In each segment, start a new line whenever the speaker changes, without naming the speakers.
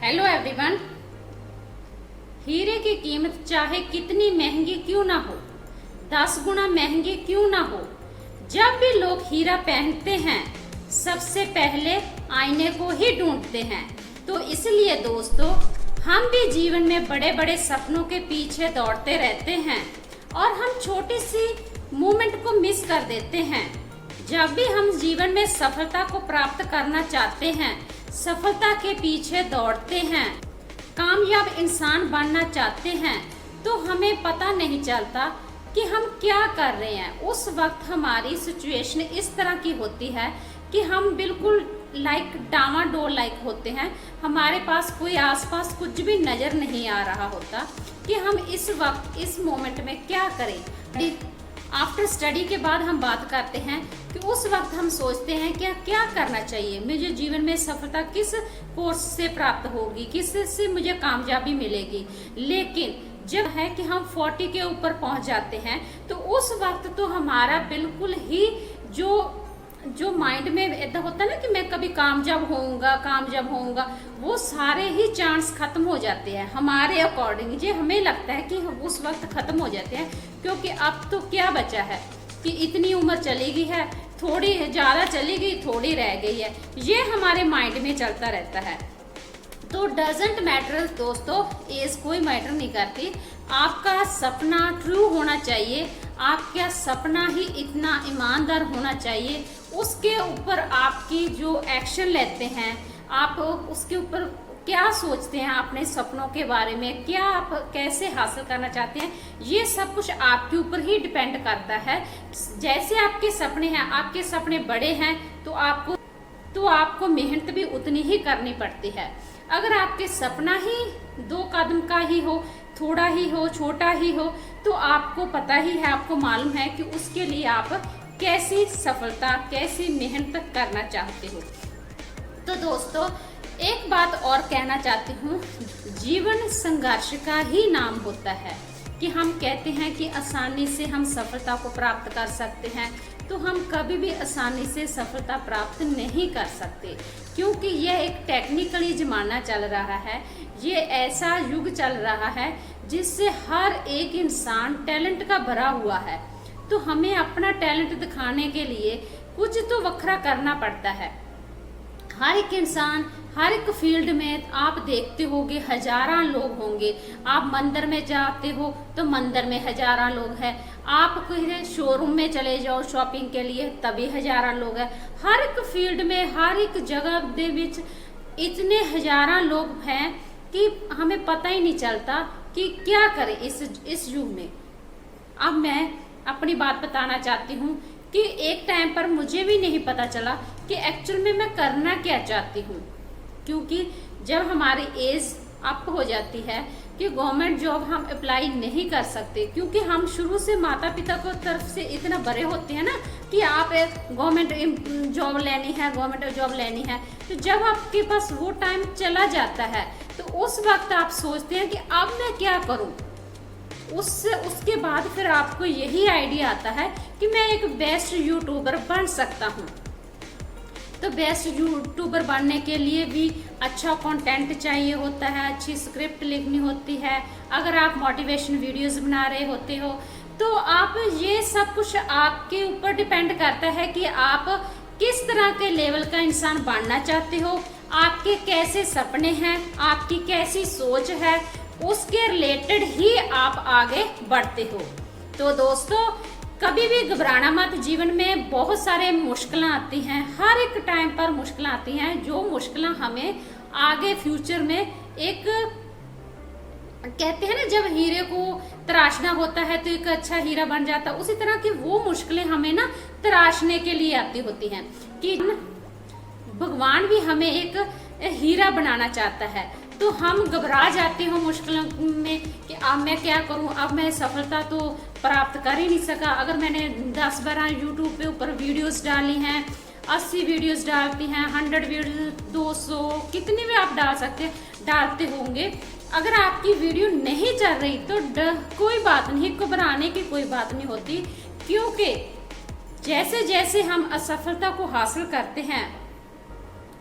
Hello everyone. हीरे की कीमत चाहे कितनी महंगी क्यों ना हो, 10 गुना महंगी क्यों ना हो, जब भी लोग हीरा पहनते हैं सबसे पहले आईने को ही ढूंढते हैं। तो इसलिए दोस्तों, हम भी जीवन में बड़े बड़े सपनों के पीछे दौड़ते रहते हैं और हम छोटी सी मोमेंट को मिस कर देते हैं। जब भी हम जीवन में सफलता को प्राप्त करना चाहते हैं, सफलता के पीछे दौड़ते हैं, कामयाब इंसान बनना चाहते हैं, तो हमें पता नहीं चलता कि हम क्या कर रहे हैं। उस वक्त हमारी सिचुएशन इस तरह की होती है कि हम बिल्कुल डामाडोल होते हैं। हमारे पास कोई आसपास कुछ भी नजर नहीं आ रहा होता कि हम इस वक्त इस मोमेंट में क्या करें। आफ्टर स्टडी के बाद हम बात करते हैं कि उस वक्त हम सोचते हैं कि क्या करना चाहिए, मुझे जीवन में सफलता किस कोर्स से प्राप्त होगी, किस से मुझे कामयाबी मिलेगी। लेकिन जब है कि हम 40 के ऊपर पहुंच जाते हैं तो उस वक्त तो हमारा बिल्कुल ही जो माइंड में ऐसा होता है ना कि मैं कभी कामयाब होऊंगा, वो सारे ही चांस खत्म हो जाते हैं हमारे अकॉर्डिंग। ये हमें लगता है कि उस वक्त खत्म हो जाते हैं, क्योंकि अब तो क्या बचा है कि इतनी उम्र चली गई है, थोड़ी ज़्यादा चली गई, थोड़ी रह गई है। ये हमारे माइंड में चलता रहता है। तो डजेंट मैटर दोस्तों, एज कोई मैटर नहीं करती। आपका सपना ट्रू होना चाहिए, आपका सपना ही इतना ईमानदार होना चाहिए। उसके ऊपर आपकी जो एक्शन लेते हैं, आप उसके ऊपर क्या सोचते हैं अपने सपनों के बारे में, क्या आप कैसे हासिल करना चाहते हैं, ये सब कुछ आपके ऊपर ही डिपेंड करता है। जैसे आपके सपने हैं, आपके सपने बड़े हैं तो आपको मेहनत भी उतनी ही करनी पड़ती है। अगर आपके सपना ही 2 कदम का ही हो, थोड़ा ही हो, छोटा ही हो, तो आपको पता ही है, आपको मालूम है कि उसके लिए आप कैसी सफलता, कैसी मेहनत करना चाहते हो। तो दोस्तों, एक बात और कहना चाहती हूँ, जीवन संघर्ष का ही नाम होता है। कि हम कहते हैं कि आसानी से हम सफलता को प्राप्त कर सकते हैं, तो हम कभी भी आसानी से सफलता प्राप्त नहीं कर सकते, क्योंकि यह एक टेक्निकली जमाना चल रहा है। ये ऐसा युग चल रहा है जिससे हर एक इंसान टैलेंट का भरा हुआ है। तो हमें अपना टैलेंट दिखाने के लिए कुछ तो वखरा करना पड़ता है। हर एक इंसान, हर एक फील्ड में आप देखते होंगे हजारों लोग होंगे। आप मंदिर में जाते हो तो मंदिर में हजारों लोग हैं। आप कोई शोरूम में चले जाओ शॉपिंग के लिए, तभी हजारों लोग हैं। हर एक फील्ड में, हर एक जगह दे विच इतने हजारों लोग हैं कि हमें पता ही नहीं चलता कि क्या करें इस युग में। अब मैं अपनी बात बताना चाहती हूँ कि एक टाइम पर मुझे भी नहीं पता चला कि एक्चुअल में मैं करना क्या चाहती हूँ, क्योंकि जब हमारी एज अप हो जाती है कि गवर्नमेंट जॉब हम अप्लाई नहीं कर सकते, क्योंकि हम शुरू से माता पिता को तरफ से इतना बड़े होते हैं ना कि आप गवर्नमेंट जॉब लेनी है, गवर्नमेंट जॉब लेनी है। तो जब आपके पास वो टाइम चला जाता है तो उस वक्त आप सोचते हैं कि अब मैं क्या करूँ। उसके बाद फिर आपको यही आइडिया आता है कि मैं एक बेस्ट यूट्यूबर बन सकता हूँ। तो बेस्ट यूट्यूबर बनने के लिए भी अच्छा कंटेंट चाहिए होता है, अच्छी स्क्रिप्ट लिखनी होती है। अगर आप मोटिवेशन वीडियोस बना रहे होते हो तो आप, ये सब कुछ आपके ऊपर डिपेंड करता है कि आप किस तरह के लेवल का इंसान बनना चाहते हो, आपके कैसे सपने हैं, आपकी कैसी सोच है, उसके रिलेटेड ही आप आगे बढ़ते हो। तो दोस्तों, कभी भी घबराना मत। जीवन में बहुत सारे मुश्किलें आती हैं, हर एक टाइम पर मुश्किलें आती हैं, जो मुश्किलें हमें आगे फ्यूचर में एक, कहते हैं ना, जब हीरे को तराशना होता है तो एक अच्छा हीरा बन जाता है, उसी तरह की वो मुश्किलें हमें ना तराशने के लिए आती होती हैं कि भगवान भी हमें एक हीरा बनाना चाहता है। तो हम घबरा जाते हो मुश्किलों में कि अब मैं क्या करूं, अब मैं सफलता तो प्राप्त कर ही नहीं सका। अगर मैंने 10-12 यूट्यूब पे ऊपर वीडियोस डाली हैं, 80 वीडियोस डालती हैं, 100 वीडियो, 200, कितनी भी आप डाल सकते हैं, डालते होंगे। अगर आपकी वीडियो नहीं चल रही तो कोई बात नहीं, घबराने की कोई बात नहीं होती, क्योंकि जैसे जैसे हम असफलता को हासिल करते हैं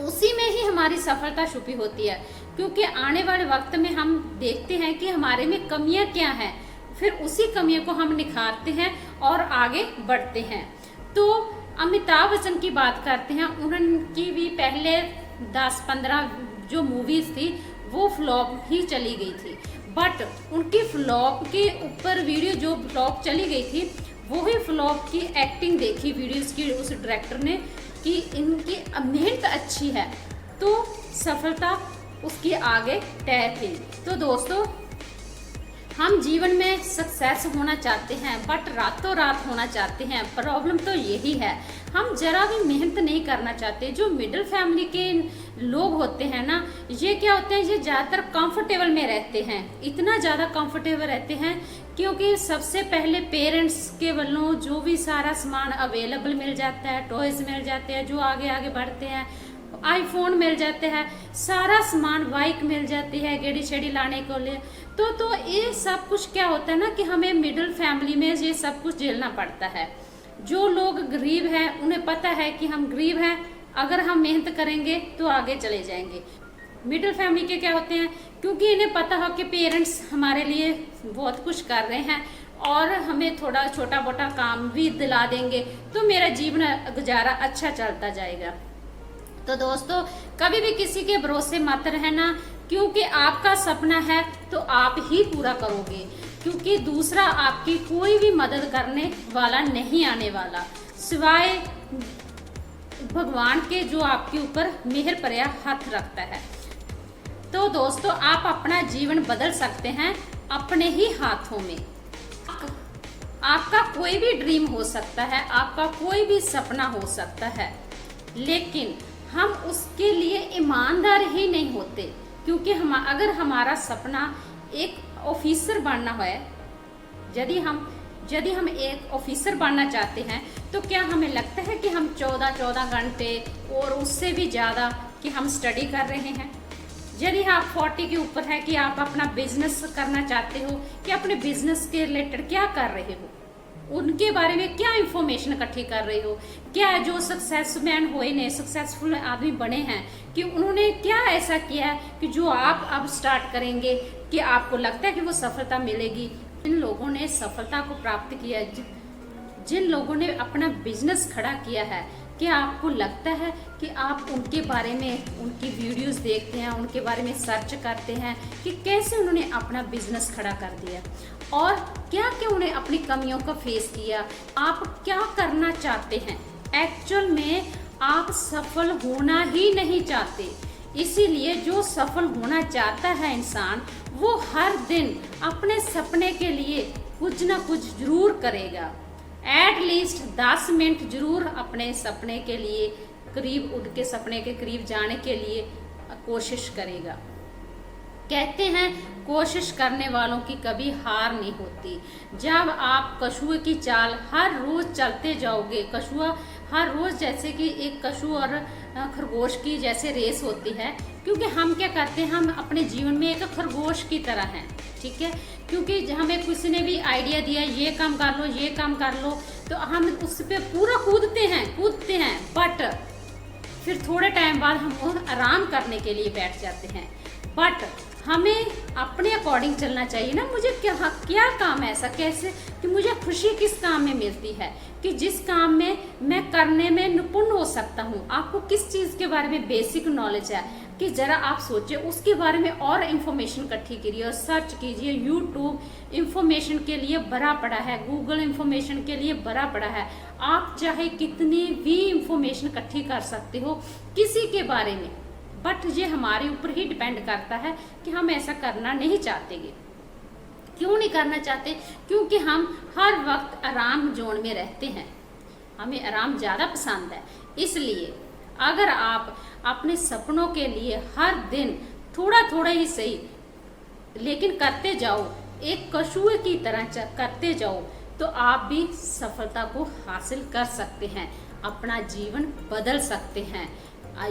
उसी में ही हमारी सफलता छुपी होती है। क्योंकि आने वाले वक्त में हम देखते हैं कि हमारे में कमियां क्या हैं, फिर उसी कमियों को हम निखारते हैं और आगे बढ़ते हैं। तो अमिताभ बच्चन की बात करते हैं, उनकी भी पहले 10-15 जो मूवीज थी वो फ्लॉप ही चली गई थी, बट उनकी फ्लॉप के ऊपर वीडियो जो फ्लॉप चली गई थी वो ही फ्लॉप की एक्टिंग देखी वीडियोस की उस डायरेक्टर ने कि इनकी मेहनत अच्छी है, तो सफलता उसकी आगे तय थी। तो दोस्तों, हम जीवन में सक्सेस होना चाहते हैं बट रातों रात होना चाहते हैं। प्रॉब्लम तो यही है, हम जरा भी मेहनत नहीं करना चाहते। जो मिडिल फैमिली के लोग होते हैं ना, ये क्या होते हैं, ये ज़्यादातर कंफर्टेबल में रहते हैं, इतना ज़्यादा कंफर्टेबल रहते हैं क्योंकि सबसे पहले पेरेंट्स के वालों जो भी सारा सामान अवेलेबल मिल जाता है, टॉयज मिल जाते हैं, जो आगे आगे बढ़ते हैं आईफोन मिल जाते हैं, सारा सामान, बाइक मिल जाती है गेड़ी शेड़ी लाने को लिए। तो ये सब कुछ क्या होता है ना कि हमें मिडिल फैमिली में ये सब कुछ झेलना पड़ता है। जो लोग गरीब हैं उन्हें पता है कि हम गरीब हैं, अगर हम मेहनत करेंगे तो आगे चले जाएंगे। मिडिल फैमिली के क्या होते हैं, क्योंकि इन्हें पता हो कि पेरेंट्स हमारे लिए बहुत कुछ कर रहे हैं और हमें थोड़ा छोटा मोटा काम भी दिला देंगे तो मेरा जीवन गुजारा अच्छा चलता जाएगा। तो दोस्तों, कभी भी किसी के भरोसे मत रहना, क्योंकि आपका सपना है तो आप ही पूरा करोगे, क्योंकि दूसरा आपकी कोई भी मदद करने वाला नहीं आने वाला, सिवाय भगवान के जो आपके ऊपर मेहर भरा हाथ रखता है। तो दोस्तों, आप अपना जीवन बदल सकते हैं अपने ही हाथों में। आपका कोई भी ड्रीम हो सकता है, आपका कोई भी सपना हो सकता है, लेकिन हम उसके लिए ईमानदार ही नहीं होते। क्योंकि अगर हमारा सपना एक ऑफिसर बनना है, यदि हम एक ऑफिसर बनना चाहते हैं, तो क्या हमें लगता है कि हम 14 घंटे और उससे भी ज़्यादा कि हम स्टडी कर रहे हैं? यदि आप 40 के ऊपर है कि आप अपना बिजनेस करना चाहते हो, कि अपने बिजनेस के रिलेटेड क्या कर रहे हो, उनके बारे में क्या इंफॉर्मेशन इकट्ठी कर रहे हो, क्या जो सक्सेसमैन हुए ने, सक्सेसफुल आदमी बने हैं, कि उन्होंने क्या ऐसा किया है कि जो आप अब स्टार्ट करेंगे कि आपको लगता है कि वो सफलता मिलेगी। जिन लोगों ने सफलता को प्राप्त किया, जिन लोगों ने अपना बिजनेस खड़ा किया है, क्या आपको लगता है कि आप उनके बारे में उनकी वीडियोस देखते हैं, उनके बारे में सर्च करते हैं कि कैसे उन्होंने अपना बिजनेस खड़ा कर दिया और क्या क्या उन्हें अपनी कमियों का फेस किया? आप क्या करना चाहते हैं? एक्चुअल में आप सफल होना ही नहीं चाहते, इसीलिए जो सफल होना चाहता है इंसान, वो हर दिन अपने सपने के लिए कुछ ना कुछ जरूर करेगा। एटलीस्ट 10 मिनट जरूर अपने सपने के लिए करीब, उठ के सपने के करीब जाने के लिए कोशिश करेगा। कहते हैं कोशिश करने वालों की कभी हार नहीं होती। जब आप कछुए की चाल हर रोज चलते जाओगे, कछुआ हर रोज, जैसे कि एक कछुआ और खरगोश की जैसे रेस होती है, क्योंकि हम क्या करते हैं, हम अपने जीवन में एक खरगोश की तरह हैं, ठीक है। क्योंकि हमें किसी ने भी आइडिया दिया ये काम कर लो, ये काम कर लो, तो हम उस पर पूरा कूदते हैं, बट फिर थोड़े टाइम बाद हम आराम करने के लिए बैठ जाते हैं। बट हमें अपने अकॉर्डिंग चलना चाहिए ना। मुझे क्या काम है ऐसा, कैसे कि मुझे खुशी किस काम में मिलती है, कि जिस काम में मैं करने में निपुण हो सकता हूँ। आपको किस चीज़ के बारे में बेसिक नॉलेज है कि ज़रा आप सोचिए, उसके बारे में और इन्फॉर्मेशन इकट्ठी करिए और सर्च कीजिए। यूट्यूब इन्फॉर्मेशन के लिए भरा पड़ा है, गूगल इन्फॉर्मेशन के लिए भरा पड़ा है। आप चाहे कितनी भी इन्फॉर्मेशन इकट्ठी कर सकते हो किसी के बारे में, बट ये हमारे ऊपर ही डिपेंड करता है कि हम ऐसा करना नहीं चाहते। क्यों नहीं करना चाहते? क्योंकि हम हर वक्त आराम जोन में रहते हैं, हमें आराम ज़्यादा पसंद है। इसलिए अगर आप अपने सपनों के लिए हर दिन थोड़ा थोड़ा ही सही लेकिन करते जाओ, एक कछुए की तरह करते जाओ, तो आप भी सफलता को हासिल कर सकते हैं, अपना जीवन बदल सकते हैं।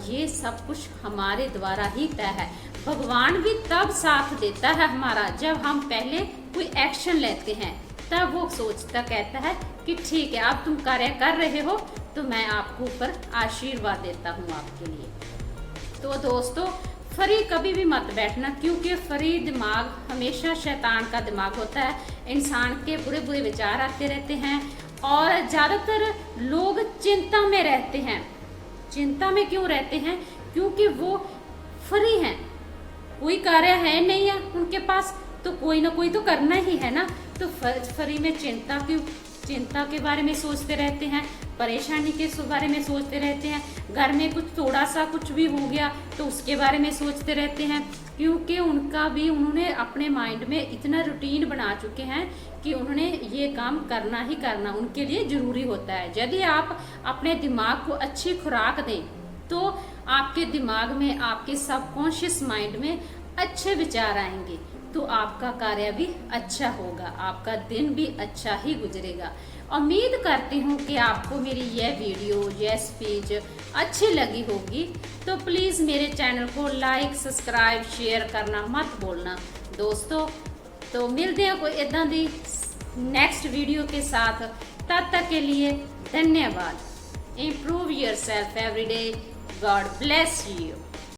ये सब कुछ हमारे द्वारा ही तय है। भगवान भी तब साथ देता है हमारा जब हम पहले कोई एक्शन लेते हैं, तब वो सोचता, कहता है कि ठीक है, अब तुम कार्य कर रहे हो तो मैं आपको ऊपर आशीर्वाद देता हूँ आपके लिए। तो दोस्तों फ्री कभी भी मत बैठना, क्योंकि फ्री दिमाग हमेशा शैतान का दिमाग होता है। इंसान के बुरे बुरे विचार आते रहते हैं और ज़्यादातर लोग चिंता में रहते हैं। चिंता में क्यों रहते हैं? क्योंकि वो फ्री हैं, कोई कार्य है नहीं है उनके पास, तो कोई ना कोई तो करना ही है ना। तो फ्री में चिंता क्यों? चिंता के बारे में सोचते रहते हैं, परेशानी के बारे में सोचते रहते हैं, घर में कुछ थोड़ा सा कुछ भी हो गया तो उसके बारे में सोचते रहते हैं, क्योंकि उन्होंने अपने माइंड में इतना रूटीन बना चुके हैं कि उन्होंने ये काम करना ही करना उनके लिए जरूरी होता है। यदि आप अपने दिमाग को अच्छी खुराक दें तो आपके दिमाग में, आपके सबकॉन्शियस माइंड में अच्छे विचार आएंगे, तो आपका कार्य भी अच्छा होगा, आपका दिन भी अच्छा ही गुजरेगा। उम्मीद करती हूँ कि आपको मेरी यह वीडियो, यह स्पीच अच्छी लगी होगी। तो प्लीज़ मेरे चैनल को लाइक, सब्सक्राइब, शेयर करना मत भूलना दोस्तों। तो मिलते हैं कोई इदां दी नेक्स्ट वीडियो के साथ, तब तक के लिए धन्यवाद। Improve yourself every day. God bless you.